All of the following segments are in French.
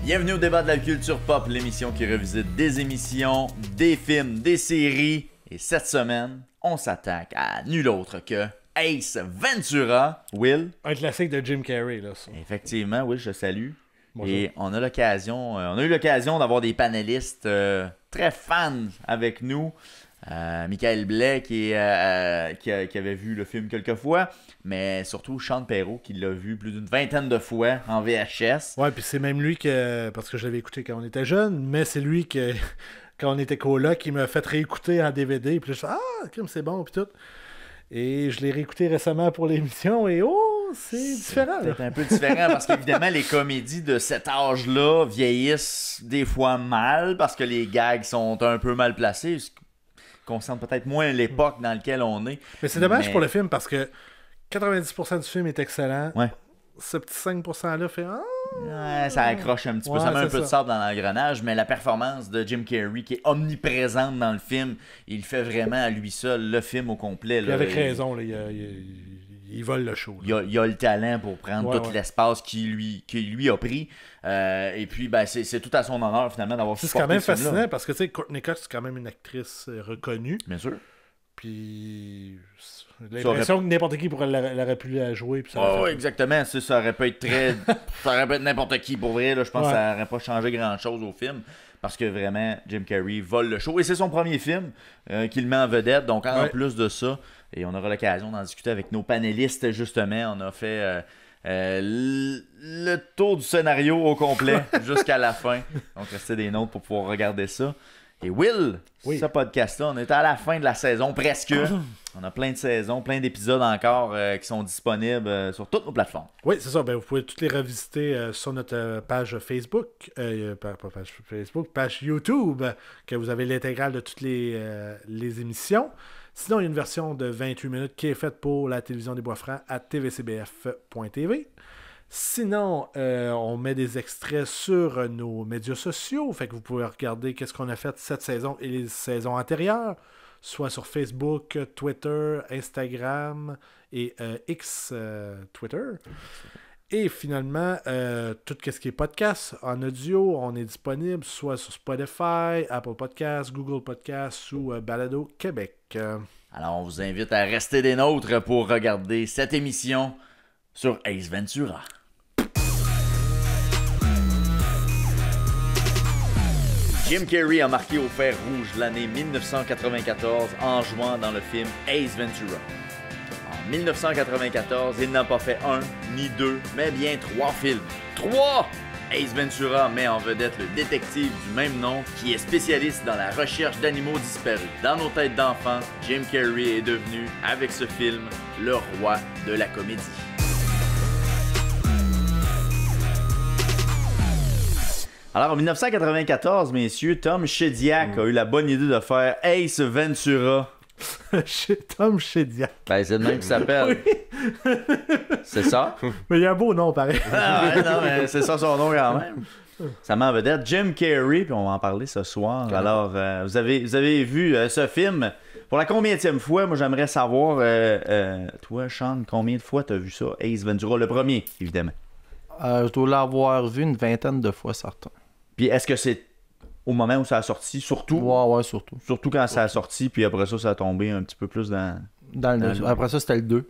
Bienvenue au débat de la culture pop, l'émission qui revisite des émissions, des films, des séries. Et cette semaine, on s'attaque à nul autre que Ace Ventura. Will? Un classique de Jim Carrey, là, ça. Effectivement, Will, je te salue. Bonjour. Et on a eu l'occasion d'avoir des panélistes très fans avec nous. Michael Blais qui avait vu le film quelques fois, mais surtout Sean Perrault qui l'a vu plus d'une vingtaine de fois en VHS. Ouais, puis c'est même lui parce que je l'avais écouté quand on était jeune, mais c'est lui que quand on était coloc, qui m'a fait réécouter en DVD, puis là, je fais « Ah, comme c'est bon », puis tout. Et je l'ai réécouté récemment pour l'émission, et oh, c'est différent. C'est un peu différent parce qu'évidemment, les comédies de cet âge-là vieillissent des fois mal parce que les gags sont un peu mal placés. Ce qui concerne peut-être moins l'époque dans laquelle on est. Mais c'est dommage pour le film parce que 90% du film est excellent. Ouais. Ce petit 5%-là fait Ouais, ça accroche un petit peu. Ouais, Ça met un peu ça. de sable dans l'engrenage, mais la performance de Jim Carrey qui est omniprésente dans le film, il fait vraiment à lui seul le film au complet. Puis Là, avec raison, là, il vole le show. Il a le talent pour prendre tout l'espace qu'il lui a pris. Et puis, ben, c'est tout à son honneur, finalement, d'avoir C'est supporté quand même ce film-là. fascinant parce que, tu sais, Courtney Cox, c'est quand même une actrice reconnue. Bien sûr. Puis j'ai l'impression que n'importe qui elle aurait pu la jouer. Puis ça aurait Oh, fait- exactement. Ça aurait pu être ça aurait pu être n'importe qui. Pour vrai, là, je pense que ça n'aurait pas changé grand-chose au film. Parce que vraiment, Jim Carrey vole le show. Et c'est son premier film qu'il met en vedette. Donc, en plus de ça, et on aura l'occasion d'en discuter avec nos panélistes, justement. On a fait le tour du scénario au complet jusqu'à la fin. Donc, restez des notes pour pouvoir regarder ça. Et Will, ce podcast-là, on est à la fin de la saison, presque. On a plein de saisons, plein d'épisodes encore qui sont disponibles sur toutes nos plateformes. Oui, c'est ça. Ben, vous pouvez toutes les revisiter sur notre page Facebook. Pas page Facebook, page YouTube, que vous avez l'intégrale de toutes les émissions. Sinon, il y a une version de 28 minutes qui est faite pour la télévision des Bois-Francs à tvcbf.tv. Sinon, on met des extraits sur nos médias sociaux, fait que vous pouvez regarder qu'est-ce qu'on a fait cette saison et les saisons antérieures, soit sur Facebook, Twitter, Instagram et X Twitter. Et finalement, tout ce qui est podcast en audio, on est disponible soit sur Spotify, Apple Podcasts, Google Podcasts ou Balado Québec. Alors, on vous invite à rester des nôtres pour regarder cette émission sur Ace Ventura. Jim Carrey a marqué au fer rouge l'année 1994 en jouant dans le film Ace Ventura. En 1994, il n'a pas fait un, ni deux, mais bien 3 films. 3! Ace Ventura met en vedette le détective du même nom qui est spécialiste dans la recherche d'animaux disparus. Dans nos têtes d'enfants, Jim Carrey est devenu, avec ce film, le roi de la comédie. Alors, en 1994, messieurs, Tom Shedyac a eu la bonne idée de faire Ace Ventura. Tom Shedyac. Ben, c'est le même qui s'appelle. Oui. C'est ça? Mais il y a un beau nom, pareil. Ah ouais, non, mais c'est ça son nom quand même. Ça met en vedette Jim Carrey, puis on va en parler ce soir. Okay. Alors, vous avez vu ce film pour la combienième fois? Moi, j'aimerais savoir, toi, Sean, combien de fois t'as vu ça? Ace Ventura, le premier, évidemment. Je dois l'avoir vu une vingtaine de fois, certain. Puis est-ce que c'est au moment où ça a sorti, surtout? Ouais, surtout. Surtout quand ça a sorti, puis après ça a tombé un petit peu plus dans le... Après ça, c'était le 2.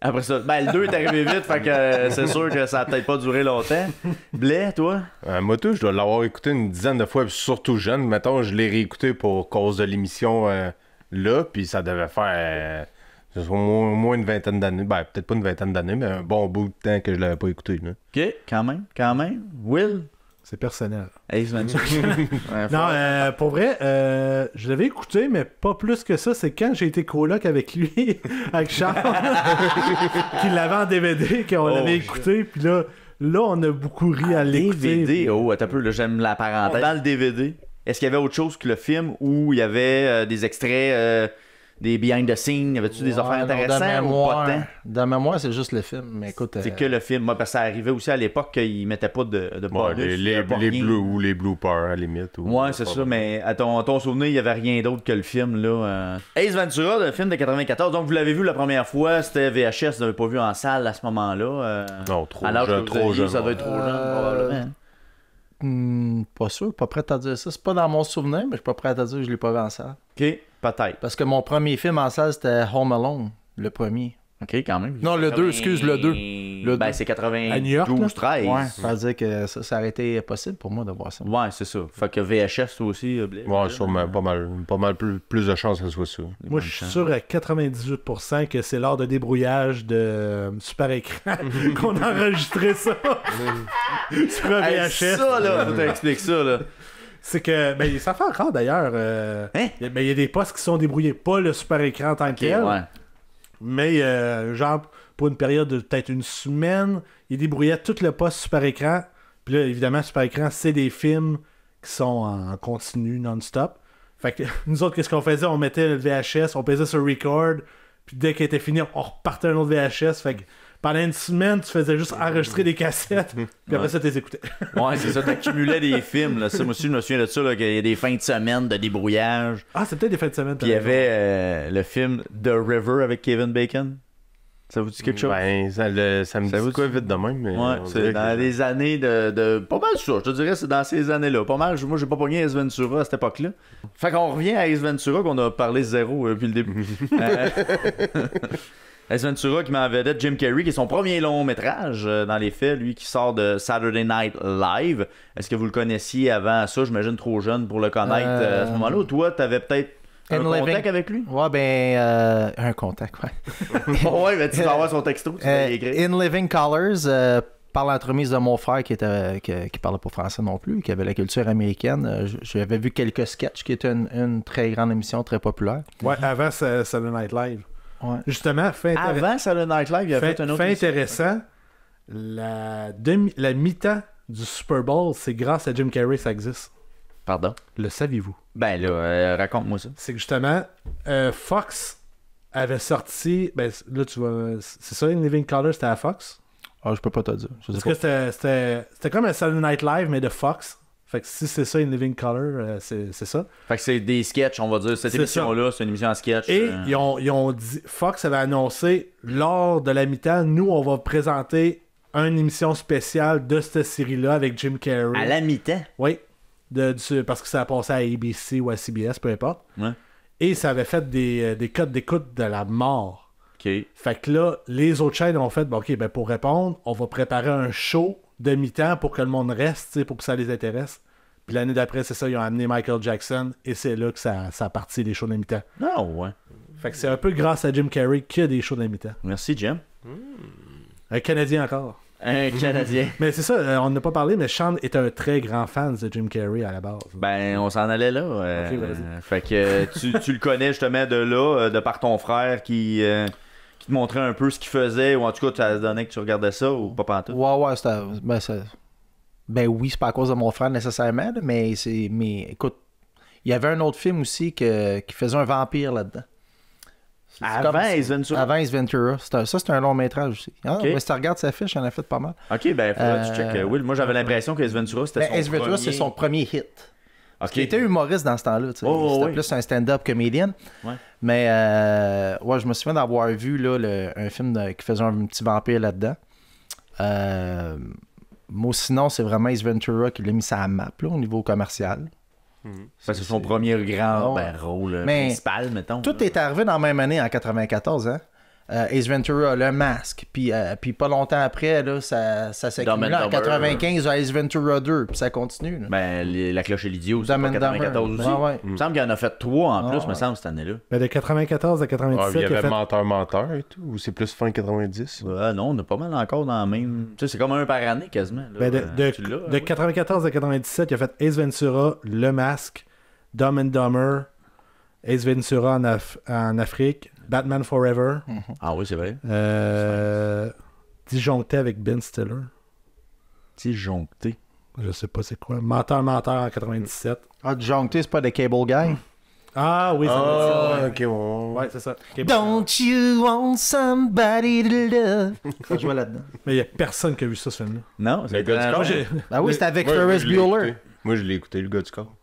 Après ça, ben le 2 est arrivé vite, fait que c'est sûr que ça a peut-être pas duré longtemps. Blais, toi? Moi, tout, je dois l'avoir écouté une dizaine de fois, puis surtout jeune. Mettons, je l'ai réécouté pour cause de l'émission là, puis ça devait faire au moins une vingtaine d'années. Ben, peut-être pas une vingtaine d'années, mais un bon bout de temps que je l'avais pas écouté. Là. OK, quand même. Will? C'est personnel. Ace Ventura. Non, pour vrai, je l'avais écouté, mais pas plus que ça. C'est quand j'ai été coloc avec lui, avec Charles, qu'il l'avait en DVD, qu'on l'avait écouté. Puis là, on a beaucoup ri à l'écouter. DVD? Oh, attends un peu, là, j'aime la parenthèse. Dans le DVD, est-ce qu'il y avait autre chose que le film où il y avait des extraits... des behind the scenes, y avait-tu des affaires intéressantes ou pas tant? Dans mémoire, c'est juste le film, mais écoute... C'est que le film, moi, parce que ça arrivait aussi à l'époque qu'ils mettaient pas de bonus. Les bloopers, à la limite. Ouais, c'est ça, mais à ton souvenir, il y avait rien d'autre que le film, là. Ace Ventura, le film de 94, donc vous l'avez vu la première fois, c'était VHS, vous l'avez pas vu en salle à ce moment-là. Non, trop jeune. Trop jeune. Ça doit être trop jeune, probablement. Pas sûr, pas prêt à dire ça. C'est pas dans mon souvenir, mais je suis pas prêt à dire que je l'ai pas vu en salle. Ok, peut-être. Parce que mon premier film en salle, c'était Home Alone, le premier. Ok, quand même. Non, le 2, excuse, le 2. Le Ben, 2. c'est À New York, 92, 13. Ouais, ça veut dire que ça aurait été possible pour moi de voir ça. Ouais, c'est ça. Fait que VHS, toi aussi, Blais. Ouais, sûrement, pas mal plus de chances que ce soit ça. Moi, je suis sûr à 98% que c'est lors de débrouillage de super écran qu'on a enregistré ça sur un Hey, VHS. ça, là, faut t'expliquer ça, là. C'est que, ben, ça fait encore d'ailleurs. Hein? Il y a des postes qui sont débrouillés, pas le super écran en tant que Ok, tel, ouais. mais genre pour une période de peut-être une semaine, il débrouillait tout le poste super écran. Puis là, évidemment, super écran, c'est des films qui sont en continu, non-stop. Fait que nous autres, qu'est-ce qu'on faisait? On mettait le VHS, on pesait sur record, puis dès qu'il était fini, on repartait un autre VHS. Fait que pendant une semaine, tu faisais juste enregistrer des cassettes, puis après ça, tu les écoutais. Ouais, c'est ça, t'accumulais des films, là. Ça, moi aussi, je me souviens de ça, là, qu'il y a des fins de semaine de débrouillage. Ah, c'est peut-être des fins de semaine. Puis il y avait le film The River avec Kevin Bacon. Ça vous dit quelque chose? Ben, ça me Ça dit vous quoi vite de même, mais... Ouais, on c'est dirait dans que- les années de... Pas mal ça, je te dirais, c'est dans ces années-là. Pas mal, moi j'ai pas pogné Ace Ventura à cette époque-là. Fait qu'on revient à Ace Ventura, qu'on a parlé zéro depuis le début. Ace Ventura qui met en vedette Jim Carrey, qui est son premier long métrage dans les faits, lui qui sort de Saturday Night Live. Est-ce que vous le connaissiez avant ça? J'imagine trop jeune pour le connaître à ce moment-là. Ou toi, t'avais peut-être un contact avec lui? Ouais, un contact, ouais. Ouais, ben tu vas avoir son texto, tu vas y écrire. In Living Colors, par l'entremise de mon frère qui parlait pas français non plus, qui avait la culture américaine, j'avais vu quelques sketchs qui étaient une très grande émission, très populaire. Ouais, avant Saturday Night Live. Ouais. Justement, Avant Saturday Night Live, il a fait un autre... Fait intéressant, la mi-temps du Super Bowl, c'est grâce à Jim Carrey ça existe. Pardon? Le saviez-vous? Ben là, raconte-moi ça. C'est que justement, Fox avait sorti... Ben là, tu vois... C'est ça, In Living Color, c'était à Fox? Ah, je peux pas te dire. Je sais Parce pas. que c'était comme un Saturday Night Live, mais de Fox. Fait que si c'est ça, In Living Color, c'est ça. Fait que c'est des sketchs, on va dire. Cette C'est émission-là, c'est une émission en sketch. Et ils ont dit... Fox avait annoncé, lors de la mi-temps, nous, on va présenter une émission spéciale de cette série-là avec Jim Carrey. À la mi-temps. Oui. Parce que ça a passé à ABC ou à CBS, peu importe. Ouais. Et ça avait fait des codes d'écoute de la mort. OK. Fait que là, les autres chaînes ont fait, bon, OK, ben pour répondre, on va préparer un show de mi-temps pour que le monde reste, tu sais, pour que ça les intéresse. Puis l'année d'après, c'est ça, ils ont amené Michael Jackson et c'est là que ça a parti les shows de mi-temps. Non, ouais. Fait que c'est un peu grâce à Jim Carrey qu'il y a des shows de mi-temps. Merci, Jim. Un Canadien encore. Un Canadien. Mais c'est ça, on n'a pas parlé, mais Sean est un très grand fan de Jim Carrey à la base. Ben, on s'en allait là. Ok, vas-y. Fait que tu le connais justement de là, de par ton frère qui te montrait un peu ce qu'il faisait, ou en tout cas, tu as donné que tu regardais ça, ou pas pantoute. Ouais, c'était... Ben oui, c'est pas à cause de mon frère nécessairement, là, mais écoute, il y avait un autre film aussi qui faisait un vampire là-dedans. C'est Avant comme- Ace Ventura? Avant Ace Ventura. C'est un long métrage aussi. Ah, Ok. mais si tu regardes sa fiche, il en a fait pas mal. Ok, ben, faudrait que tu checkes. Oui, moi, j'avais l'impression qu'Ace Ventura, c'était Ben, son Ace Ventura, premier... c'est son premier hit. Ok. Il était humoriste dans ce temps-là. Tu sais. Oh, C'était oui. plus un stand-up comédien. Ouais. Mais ouais, je me souviens d'avoir vu là, un film qui faisait un petit vampire là-dedans. Moi, sinon, c'est vraiment Ace Ventura qui l'a mis sur la map là, au niveau commercial. Ça, c'est son premier grand Ouais. rôle Mais principal, mettons. Tout est arrivé dans la même année, en 94, hein? Ace Ventura, Le Masque, puis pas longtemps après, là, ça s'est Dumb and accumulé. En Dumber. 95, Ace Ventura 2, puis ça continue. Là. Ben, La Cloche et l'Idiot, c'est Dumb pas and 94 Dumber. aussi. Ouais, ouais. Il me semble qu'il en a fait 3 en plus, Ah, me semble, cette année-là. Ben, de 94 à Ah, 97, il y il a avait fait... Menteur et tout, ou c'est plus fin 90? Non, on a pas mal encore dans la même... Tu sais, c'est comme un par année, quasiment. Là. Ben, Tu l'as, de oui. 94 à 97, il a fait Ace Ventura, Le Masque, Dumb and Dumber, Ace Ventura en Afrique, Batman Forever, Ah oui, c'est vrai. disjoncté avec Ben Stiller. Disjoncté. Je sais pas c'est quoi. Menteur en 97. Ah, Disjoncté, c'est pas The Cable Guy? Ah oui, c'est Ah, vrai. ok, ouais. Ouais, c'est ça. Ok, Don't you want somebody to love? Ça jouait là-dedans. Mais il y a personne qui a vu ça, ce film-là. Non, c'est Le gars du étrange. corps. Moi, j'ai... Ben oui, c'était avec Moi, Ferris je l'ai Bueller. écouté. Moi, je l'ai écouté, le gars du corps.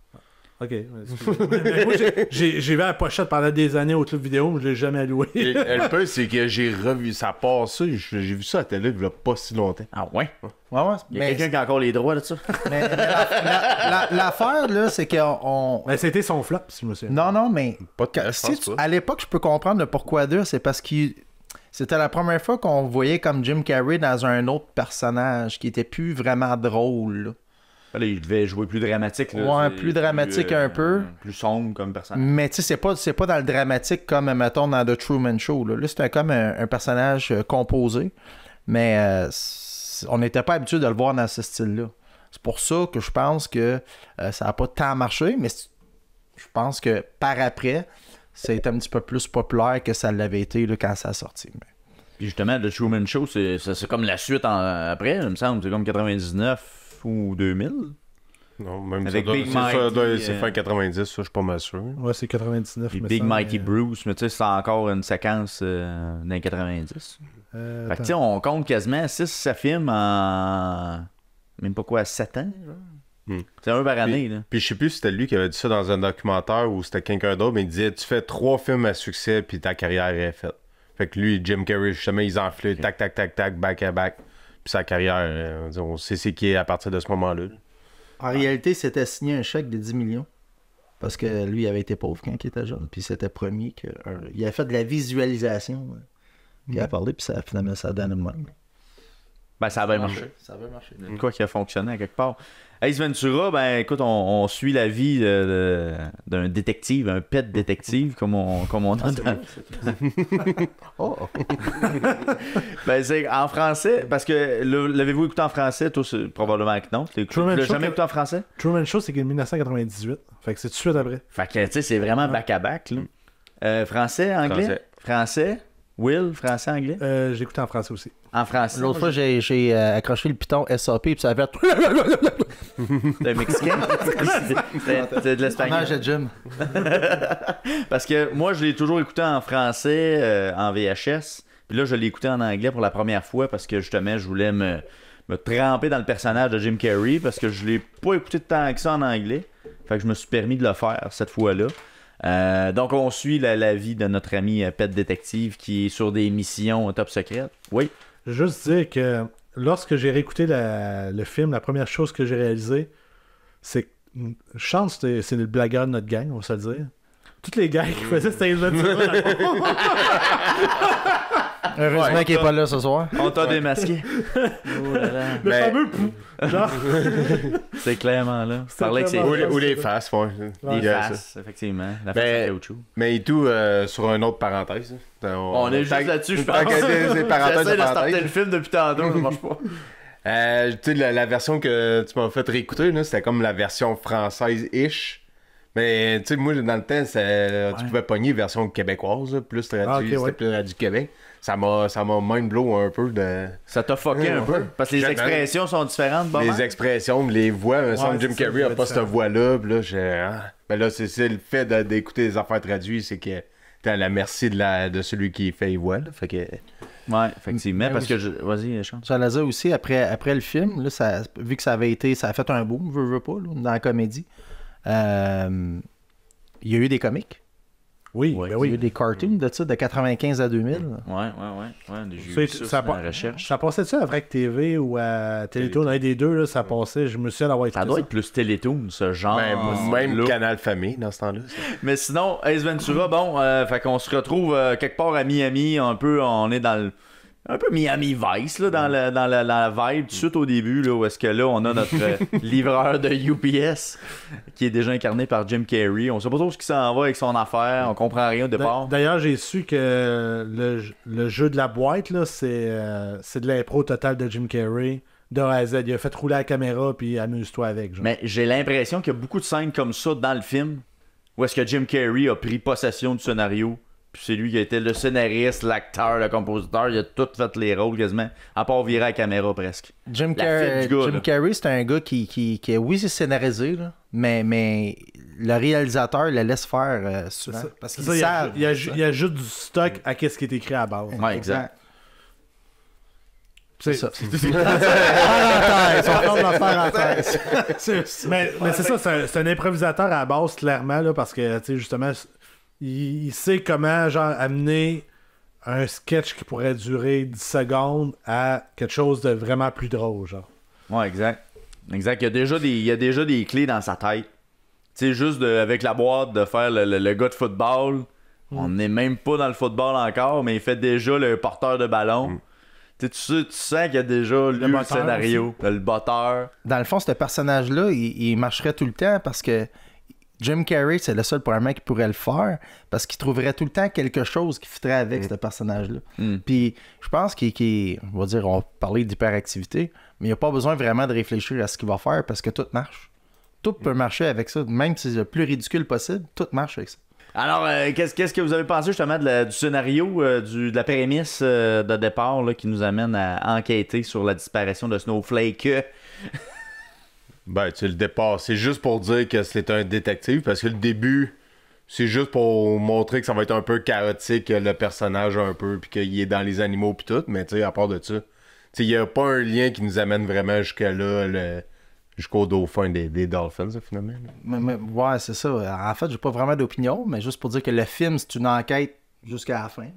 Ok. Mais moi, j'ai vu la pochette pendant des années au club vidéo, mais je l'ai jamais loué. Et le peu, c'est que j'ai revu ça part ça. J'ai vu ça à la télé il y a pas si longtemps. Ah ouais? Ouais, ouais. Il y a quelqu'un qui a encore les droits de ça? mais l'affaire, là, c'est qu'on... Mais c'était son flop, si je me souviens. Non, mais... Pas de À l'époque, je peux comprendre le pourquoi d'eux, c'est parce que c'était la première fois qu'on voyait comme Jim Carrey dans un autre personnage qui était plus vraiment drôle, là. Là, il devait jouer plus dramatique. Là. Ouais, C'est plus dramatique un peu. Plus sombre comme personnage. Mais tu sais, c'est pas dans le dramatique comme, mettons, dans The Truman Show. Là c'était comme un personnage composé. Mais on n'était pas habitué de le voir dans ce style-là. C'est pour ça que je pense que ça n'a pas tant marché. Mais je pense que par après, c'est un petit peu plus populaire que ça l'avait été là, quand ça a sorti. Puis justement, The Truman Show, c'est comme la suite après, il me semble. C'est comme 99 ou 2000. Non, même avec ça Big Mikey, c'est fin 90, ça, je suis pas mal sûr. Ouais, c'est 99. Puis me Big semble, Mikey Bruce, mais tu sais, c'est encore une séquence dans les 90. Fait que tu sais, on compte quasiment 6 films en... Même pas quoi, 7 ans, genre. C'est un par année, là. Puis je sais plus si c'était lui qui avait dit ça dans un documentaire ou c'était quelqu'un d'autre, mais il disait, tu fais 3 films à succès, puis ta carrière est faite. Fait que lui, Jim Carrey, justement, ils enflaient, tac, tac, tac, tac, back à back. Puis sa carrière, on sait c'est qui est à partir de ce moment-là. En réalité, c'était signé un chèque de 10 millions. Parce que lui, il avait été pauvre quand il était jeune. Puis c'était promis qu'il avait fait de la visualisation. Puis il a parlé, puis finalement, ça donne le même. Ben, ça avait marché. Ça avait marché. Quoi qui a fonctionné à quelque part. Ace Ventura, ben écoute, on suit la vie d'un détective, un pet détective, comme on a dans... Oh! Ben c'est en français, parce que l'avez-vous écouté en français? Toi, probablement que non. Tu l'as jamais écouté en français? Truman Show, c'est 1998. Fait que c'est tout de suite après. Fait que, tu sais, c'est vraiment back-à-back, là. Français, anglais? Français? Will, français, anglais? J'ai écouté en français aussi. En français. L'autre fois, j'ai accroché le piton SAP, puis ça avait... T'es un Mexicain? T'es de l'espagnol? Non, j'ai Jim. Parce que moi, je l'ai toujours écouté en français, en VHS. Puis là, je l'ai écouté en anglais pour la première fois parce que justement, je voulais me tremper dans le personnage de Jim Carrey parce que je l'ai pas écouté tant que ça en anglais. Fait que je me suis permis de le faire cette fois-là. Donc, on suit la vie de notre ami Pet Détective qui est sur des missions top secrètes. Oui. Je veux juste dire que lorsque j'ai réécouté le film, la première chose que j'ai réalisée, c'est que Chance, c'est le blagueur de notre gang, on va se le dire. Toutes les gangs qui faisaient cette Ventura. Heureusement qu'il n'est pas là ce soir. On t'a démasqué. Oh là là. Le fameux pou. Genre. C'est clairement là. Parlait que c'est... Ou les faces, ouais. Les faces, effectivement. La face de caoutchouc. Mais et tout, sur une autre parenthèse. On est juste là-dessus, je pense. J'essaie de starter le film depuis tantôt, ça marche pas. Tu sais, la version que tu m'as fait réécouter, là, c'était comme la version française-ish. Mais tu sais, moi, dans le temps, tu pouvais pogner version québécoise, là, plus traduit, c'était plus traduit du Québec. Ça m'a mind blow un peu de... Ça t'a fucké un peu? Parce que les expressions sont différentes, bon, les expressions, les voix, me semble Jim Carrey n'a pas cette voix-là. Là, ben là, c'est le fait d'écouter les affaires traduites, c'est que t'es à la merci de celui qui fait les voix. Là, fait que... Ouais, effectivement, parce que vas-y, chante. J'allais dire aussi, après le film, là, vu que ça a fait un boom, veux pas, là, dans la comédie, il y a eu des comics. Oui, ben oui. Il y a eu des cartoons de ça, de 95 à 2000. Ouais. J'ai vu ça dans la recherche. Ça passait-tu à Vrac TV ou à Télétoon? Un des deux, là, ça passait. Je me souviens d'avoir écouté ça. doit être plus Télétoon, ce genre. Même Canal Famille, dans ce temps-là. Mais sinon, Ace Ventura, bon, fait qu'on se retrouve quelque part à Miami, on est dans le... Un peu Miami Vice, là, dans la vibe, tout de suite au début, là, où est-ce que là, on a notre livreur de UPS, qui est déjà incarné par Jim Carrey. On sait pas trop ce qui s'en va avec son affaire, on comprend rien au départ. D'ailleurs, j'ai su que le jeu de la boîte, là, c'est de l'impro total de Jim Carrey, de A à Z. Il a fait rouler la caméra, puis amuse-toi avec. Genre. Mais j'ai l'impression qu'il y a beaucoup de scènes comme ça dans le film, où est-ce que Jim Carrey a pris possession du scénario. C'est lui qui a été le scénariste, l'acteur, le compositeur. Il a tout fait les rôles quasiment, à part virer à la caméra presque. Jim Carrey, c'est un gars qui oui, c'est scénarisé, là, mais le réalisateur le laisse faire souvent. Parce qu'il savent. Il ajoute du stock à ce qui est écrit à la base. Ouais, exact. C'est ça. Parenthèse, on ferme la parenthèse. Mais c'est ça, c'est un improvisateur à la base, clairement, là, parce que, tu sais, justement, il sait comment, genre, amener un sketch qui pourrait durer 10 secondes à quelque chose de vraiment plus drôle, genre. Ouais, exact. Exact. Il y a déjà des clés dans sa tête. Tu sais, juste avec la boîte de faire le gars de football. On n'est même pas dans le football encore, mais il fait déjà le porteur de ballon. Tu sens qu'il y a déjà lu le scénario, le botteur. Dans le fond, ce personnage-là, il marcherait tout le temps parce que Jim Carrey, c'est le seul probablement qui pourrait le faire parce qu'il trouverait tout le temps quelque chose qui fitterait avec ce personnage-là. Puis je pense on va dire, on va parler d'hyperactivité, mais il n'y a pas besoin vraiment de réfléchir à ce qu'il va faire parce que tout marche. Tout peut marcher avec ça, même si c'est le plus ridicule possible, tout marche avec ça. Alors, qu'est-ce que vous avez pensé justement du scénario, de la prémisse de départ là, qui nous amène à enquêter sur la disparition de Snowflake? Ben, tu sais, le départ, c'est juste pour dire que c'est un détective, parce que le début, c'est juste pour montrer que ça va être un peu chaotique, le personnage un peu, puis qu'il est dans les animaux puis tout, mais tu sais, à part de ça, tu sais, il n'y a pas un lien qui nous amène vraiment jusqu'à là, jusqu'au dauphin des Dolphins, finalement. Ouais, c'est ça. En fait, j'ai pas vraiment d'opinion, mais juste pour dire que le film, c'est une enquête jusqu'à la fin.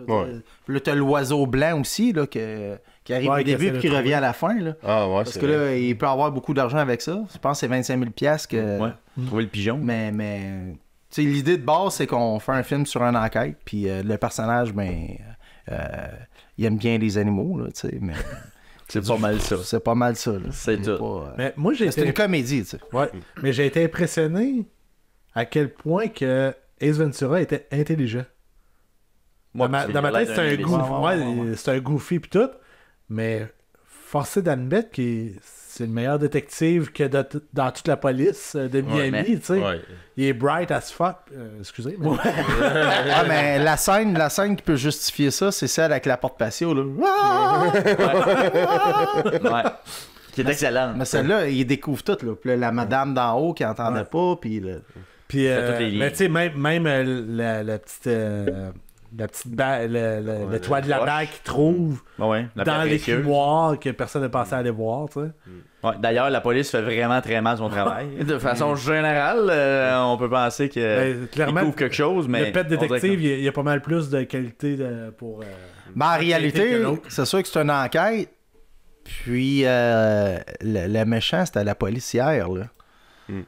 Ouais. Puis là, t'as l'oiseau blanc aussi, là, qui arrive au début et qui revient à la fin. Là. Ah ouais, parce que là, il peut avoir beaucoup d'argent avec ça. Je pense que c'est 25 000 $ que... Ouais, trouver le pigeon. Mais tu sais, l'idée de base, c'est qu'on fait un film sur une enquête, puis le personnage, il aime bien les animaux, là, tu sais, mais... C'est pas mal ça. C'est pas mal ça, là. C'est tout. Mais moi, c'est une comédie, tu sais. Ouais, mais j'ai été impressionné à quel point que Ace Ventura était intelligent. Dans ma tête, c'est un goofy. C'est un goofy pis tout. Mais forcé d'admettre que c'est le meilleur détective que dans toute la police de Miami, tu sais. Ouais. Il est bright as fuck. Excusez, mais... Ah, mais la scène qui peut justifier ça, c'est celle avec la porte patio, là. Ouais. Qui est excellente. Mais celle-là, il découvre tout, là. Puis là, la madame d'en haut qui entendait pas, puis... Puis, toutes les lignes. mais tu sais, même la petite... le toit de la bague qu'il trouve dans les fumoirs que personne n'a pensé à aller voir, tu sais. Ouais, d'ailleurs, la police fait vraiment très mal son travail. De façon générale, on peut penser qu'il couvre quelque chose, mais... Le pet détective, il y a pas mal plus de qualité pour... Mais en réalité, c'est sûr que c'est une enquête. Puis, le méchant, c'était la policière, là.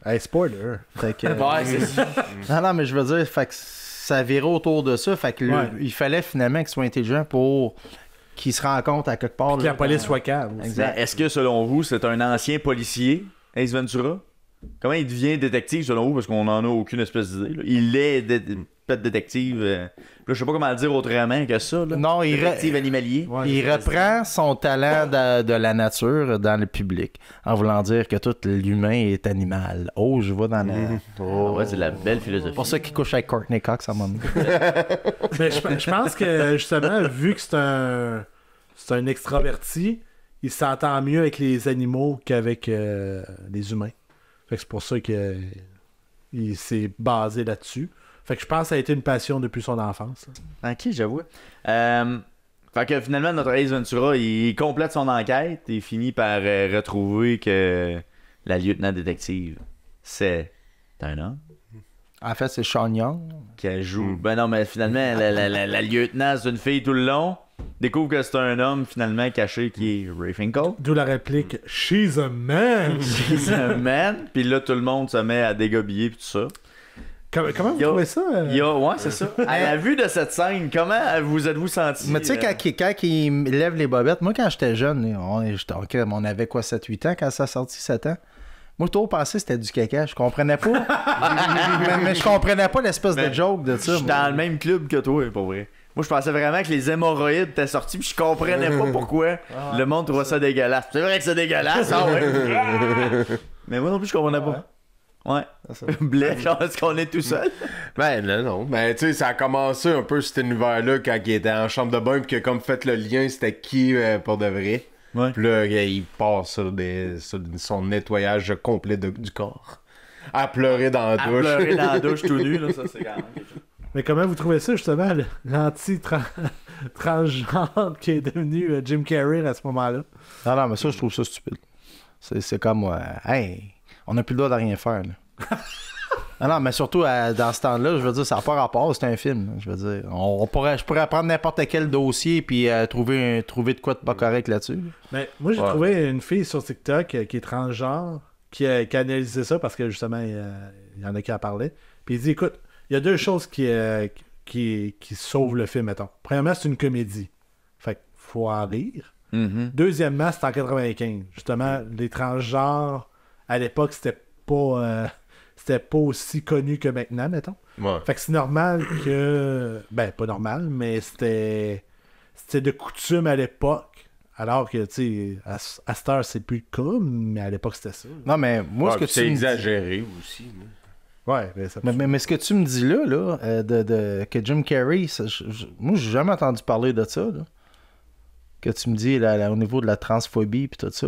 Hey, spoiler! Fait que... ouais, c'est ça. Non, mais je veux dire, fait que ça virait autour de ça. Fait que il fallait finalement qu'il soit intelligent pour qu'il se rende compte à quelque part. Que la police soit calme. Exact. Est-ce que, selon vous, c'est un ancien policier, Ace Ventura? Comment il devient détective, selon vous? Parce qu'on n'en a aucune espèce d'idée. Là. Il est pet détective. Là, je sais pas comment le dire autrement que ça. Là. Non, détective animalier. Ouais, il reprend son talent de la nature dans le public, en voulant dire que tout l'humain est animal. Oh, je vois dans la... Ouais, c'est la belle philosophie. C'est pour ça qu'il couche avec Courtney Cox à un moment donné. Mais je pense que, justement, vu que c'est un extraverti, il s'entend mieux avec les animaux qu'avec les humains. Fait que c'est pour ça qu'il s'est basé là-dessus. Fait que je pense que ça a été une passion depuis son enfance. Ok, j'avoue. Fait que finalement, notre Ace Ventura, il complète son enquête et finit par retrouver que la lieutenant détective, c'est un homme. En fait, c'est Sean Young. Qui joue. Ben non, mais finalement, la lieutenant, c'est une fille tout le long. Découvre que c'est un homme finalement caché qui est Ray Finkel. D'où la réplique « She's a man! » She's a man. Puis là, tout le monde se met à dégobiller puis tout ça. Comment vous trouvez ça? Ouais, c'est ça. À la vue de cette scène, comment vous êtes-vous senti? Mais tu sais, quand il lève les bobettes, moi, quand j'étais jeune, on avait quoi, 7-8 ans quand ça a sorti, 7 ans? Moi, tout au passé, c'était du caca. Je comprenais pas. mais je comprenais pas l'espèce de joke de ça. Je suis dans le même club que toi, pour vrai. Moi, je pensais vraiment que les hémorroïdes étaient sortis, puis je comprenais pas pourquoi le monde trouvait ça dégueulasse. C'est vrai que c'est dégueulasse, ah ouais. Mais moi non plus, je comprenais pas. Ouais. Blé, genre, est-ce qu'on est tout seul? Ben là, non. Ben tu sais, ça a commencé un peu cet univers-là quand il était en chambre de bain, puis que comme fait le lien, c'était qui pour de vrai. Ouais. Puis là, il passe sur son nettoyage complet du corps. À pleurer dans la douche. À pleurer dans la douche tout nu, là, ça c'est quand même quelque chose. Mais comment vous trouvez ça, justement, l'anti-transgenre qui est devenu Jim Carrey à ce moment-là? Non, mais ça, je trouve ça stupide. C'est comme, hey, on n'a plus le droit de rien faire, là. Non, mais surtout dans ce temps-là, je veux dire, ça n'a pas rapport, c'est un film. Je veux dire, je pourrais prendre n'importe quel dossier puis trouver de quoi de pas correct là-dessus. Mais moi, j'ai trouvé une fille sur TikTok qui est transgenre, qui a analysé ça parce que justement, il y en a qui en parlaient. Puis il dit, écoute, il y a deux choses qui sauvent le film, mettons. Premièrement, c'est une comédie. Fait qu'il faut en rire. Mm-hmm. Deuxièmement, c'est en 95. Justement, les transgenres, à l'époque, c'était pas aussi connu que maintenant, mettons. Ouais. Fait que c'est normal que... Ben, pas normal, mais c'était de coutume à l'époque. Alors que, tu sais, à cette heure, c'est plus le cas, mais à l'époque, c'était ça. Non, mais moi, ce que tu c'est me dis... exagéré aussi. Là. Ouais, mais ça... Mais ce que tu me dis là que Jim Carrey, moi, j'ai jamais entendu parler de ça, là. Que tu me dis là, au niveau de la transphobie puis tout ça.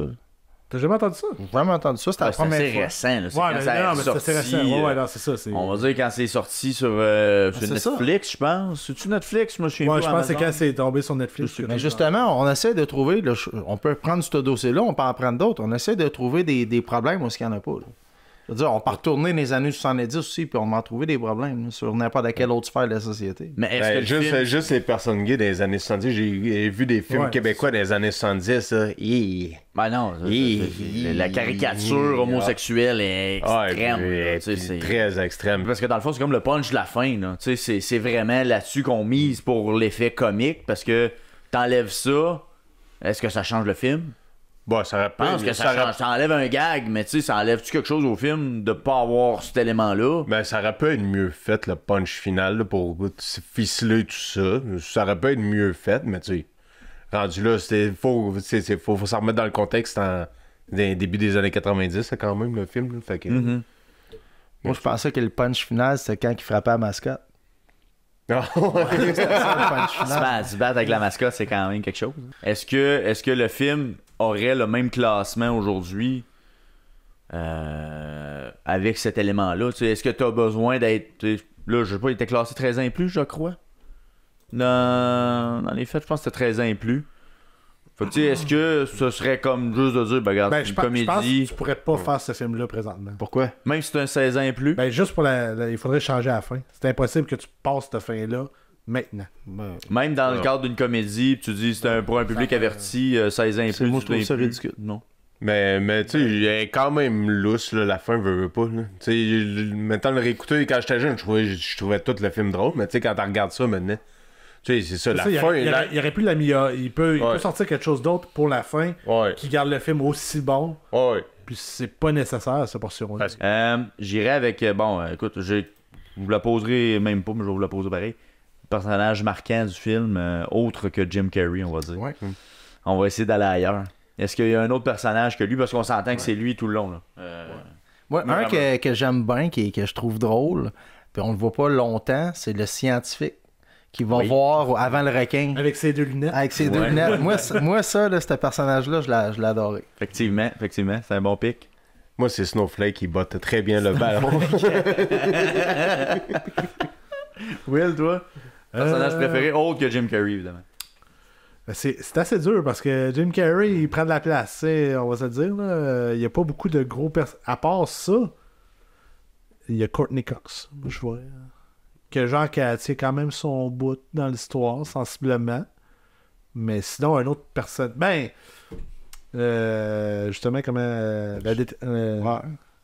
T'as jamais entendu ça? J'ai jamais entendu ça, c'était la première fois. C'est récent, là. C'est Ouais, quand mais ça non, est mais sorti, c'est assez récent. Ouais, non, c'est ça. on va dire quand c'est sorti sur c'est Netflix, je pense. C'est-tu Netflix? Je me souviens Ouais, pas. je pense que c'est quand c'est tombé sur Netflix. Mais justement, on essaie de trouver, là, on peut prendre ce dossier-là, on peut en prendre d'autres, on essaie de trouver des problèmes où il n'y en a pas. Là. C'est-à-dire, on peut retourner dans les années 70 aussi, puis on va en trouver des problèmes là, sur n'importe quelle autre sphère de la société. Mais est-ce que juste les personnes gays des années 70, j'ai vu des films québécois des années 70, là. Ben non, la caricature homosexuelle est extrême. C'est très extrême. Parce que dans le fond, c'est comme le punch de la fin. Là. C'est vraiment là-dessus qu'on mise pour l'effet comique, parce que t'enlèves ça, est-ce que ça change le film? Bon, ça aurait Je pense que ça enlève un gag, mais tu sais, ça enlève-tu quelque chose au film de pas avoir cet élément-là? Ben, ça aurait pu être mieux fait, le punch final, là, pour ficeler tout ça. Ça aurait pu être mieux fait, mais tu sais, rendu là, faut s'en remettre dans le contexte début des années 90, quand même, le film. Là, fait que, Moi, je pensais que le punch final, c'était quand il frappait la mascotte. Se battre avec la mascotte, c'est quand même quelque chose. Est-ce que le film aurait le même classement aujourd'hui avec cet élément-là? Est-ce que tu as besoin d'être... Là, je sais pas, il était classé 13 ans et plus, je crois. Dans les faits, je pense que c'était 13 ans et plus. Fait que, est-ce que ce serait comme juste de dire, ben regarde, Ben, une je pense comédie... que tu pourrais pas faire ce film-là présentement. Pourquoi? Même si c'est un 16 ans et plus? Ben, juste pour il faudrait changer à la fin. C'est impossible que tu passes cette fin-là maintenant. Même dans le cadre d'une comédie, tu dis c'est pour un public averti, 16 ans et plus. Moi, je trouve ça plus. ridicule. Non. Mais tu sais, il est quand même lousse, là, la fin, veut pas. Tu sais, maintenant, le réécouter, quand j'étais jeune, je trouvais tout le film drôle, mais tu sais, quand tu regardes ça maintenant, tu sais, c'est ça, la fin... Il aurait pu l'améliorer. Il peut sortir quelque chose d'autre pour la fin qui garde le film aussi bon. Ouais. Puis c'est pas nécessaire, cette portion-là. J'irai avec... écoute, je vous la poserai même pas, mais je vais vous la poser pareil. Personnage marquant du film, autre que Jim Carrey, on va dire. Ouais. On va essayer d'aller ailleurs. Est-ce qu'il y a un autre personnage que lui? Parce qu'on s'entend que c'est lui tout le long. Là. Moi, un que j'aime bien, que je trouve drôle, puis on le voit pas longtemps, c'est le scientifique qui va voir avant le requin. Avec ses deux lunettes. Avec ses deux lunettes. Moi, ça, là, ce personnage-là, je l'adorais. Effectivement, c'est un bon pic. Moi, c'est Snowflake qui botte très bien le ballon. Will, toi? Personnage préféré, autre que Jim Carrey, évidemment. C'est assez dur parce que Jim Carrey, il prend de la place, on va se dire. Là. Il n'y a pas beaucoup de gros personnages. À part ça, il y a Courtney Cox, je vois. Que genre qui tient quand même son bout dans l'histoire, sensiblement. Mais sinon, un autre personne. Ben, justement, comment. Elle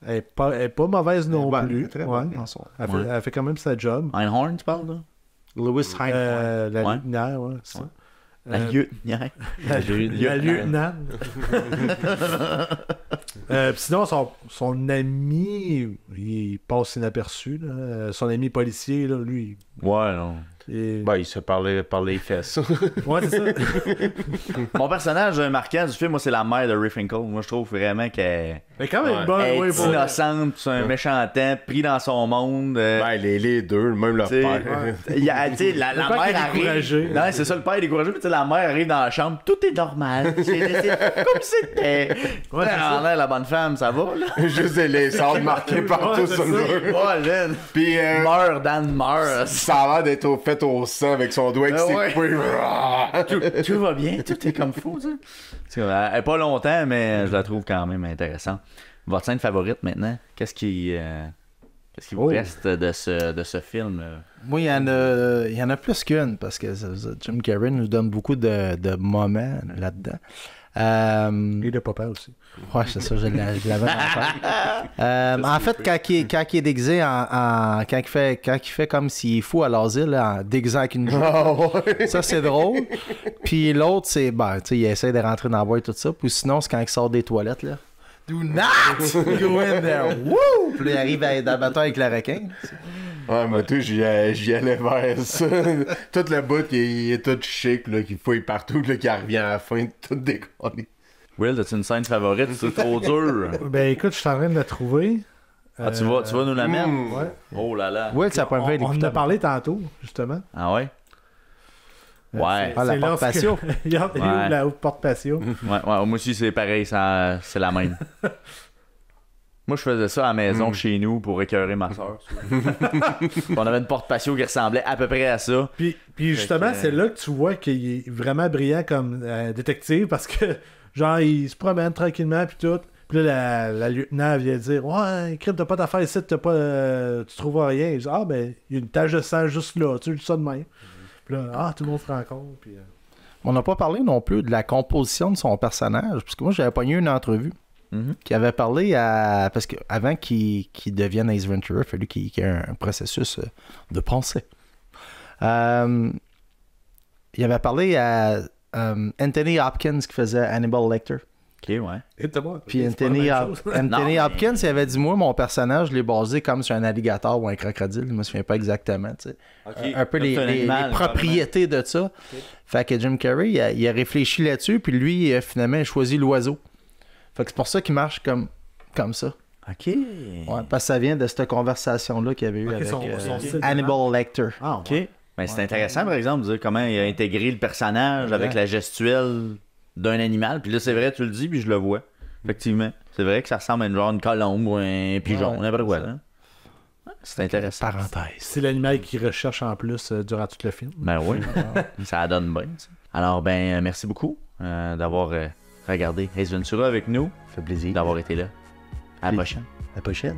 est pas mauvaise non plus. Très ouais. bonne. Elle fait quand même sa job. Einhorn, tu parles, là? Lewis Einhorn. La lumière, ouais, c'est ça. La lieutenant. La lieutenant. Sinon, son ami, il passe inaperçu. Là. Son ami policier, là, lui. Ouais, non. Et... Ben, il se parlait par les fesses. Ouais, c'est ça. Mon personnage marquant du film, moi, c'est la mère de Riffenkill. Moi, je trouve vraiment qu'elle Mais quand même, Ouais. bon, est ouais, bon. innocente, c'est un méchant temps, pris dans son monde. Ben, les deux, même leur T'sais, père. il y a, tu sais, la père qui est mère découragé. arrive. Non, c'est ça, le père est découragé. Mais tu sais, la mère arrive dans la chambre, tout est normal. C'est comme c'était. Ouais, c'est ça. La bonne femme, ça va, là. Juste les sorts marqués partout Ouais, sur le c'est ça. mur. Ouais, là. Puis, Meurt, Dan meurt. ça a l'air d'être fait au sang avec son doigt Ouais. extirpé. Tout va bien, tout est comme fou, tu sais. C'est comme, elle est pas longtemps, mais je la trouve quand même intéressante. Votre scène favorite maintenant, qu'est-ce qui vous reste de ce film? Moi, il y en a plus qu'une, parce que Jim Carrey nous donne beaucoup de moments là-dedans. Et de papa aussi. Ouais, c'est ça, je l'avais dans la tête. En fait, quand il est déguisé quand il fait comme s'il est fou à l'asile, là, en déguisant avec une jupe. Ça, c'est drôle. Puis l'autre, c'est, ben, tu sais, il essaie de rentrer dans la boîte et tout ça. Puis sinon, c'est quand il sort des toilettes, là. Do not go in there. Woo! Puis là, il arrive dans la bataille avec le requin. Ouais, mais toi, j'y allais vers ça. Tout le bout, il est tout chic, là, qu'il fouille partout, là, qui revient à la fin, tout décollé. Will, as-tu une scène favorite? C'est trop dur. Ben écoute, je suis en train de la trouver. Ah, tu vas nous la mettre? Ouais. Oh là là. Will, ça peut On en a parlé tantôt, justement. Ah ouais? Ouais. Ah, la C'est porte lorsque- patio. Il ouvre Ouais. la haute porte patio. Ouais, moi aussi, c'est pareil, c'est la même. Moi, je faisais ça à la maison chez nous pour écœurer ma soeur. On avait une porte patio qui ressemblait à peu près à ça. Puis justement, que- c'est là que tu vois qu'il est vraiment brillant comme détective parce que, genre, il se promène tranquillement, puis tout. Puis là, la lieutenant vient dire: Ouais, crime, t'as pas d'affaires ici, tu trouves rien. Il dit: Ah, ben, il y a une tache de sang juste là, tu le ça de même. Puis là, tout le monde se rend compte. Puis, On n'a pas parlé non plus de la composition de son personnage, parce que moi, j'avais pogné une entrevue qui avait parlé à... Parce qu'avant qu'il devienne Ace Ventura, il a fallu qu'il y ait un processus de pensée. Il avait parlé à Anthony Hopkins qui faisait Hannibal Lecter. Ok, ouais. et t'as bon, Puis c'est pas la même chose. Anthony Non, mais- Hopkins, il avait dit: moi, mon personnage, je l'ai basé comme sur un alligator ou un crocodile. Je me souviens pas exactement. Tu sais. Un peu les propriétés de ça. Fait que Jim Carrey, il a réfléchi là-dessus, puis lui, finalement, il a choisi l'oiseau. Fait que c'est pour ça qu'il marche comme ça. Ok. Ouais, parce que ça vient de cette conversation-là qu'il y avait eu Ok, avec son style de Hannibal Lecter. Ah, Ok. ouais. Ben, c'est intéressant, par exemple, de dire comment il a intégré le personnage avec la gestuelle d'un animal. Puis là, c'est vrai, tu le dis, puis je le vois. Effectivement. C'est vrai que ça ressemble à une colombe ou un pigeon, Ouais, n'importe quoi. c'est ça. Là. Ouais, c'est intéressant. Parenthèse. C'est l'animal qu'il recherche en plus durant tout le film. Ben oui, ça donne bien. Ça. Alors, ben, merci beaucoup d'avoir regardé Ace Ventura avec nous, Ça fait plaisir. d'avoir été là. À la prochaine. À la prochaine.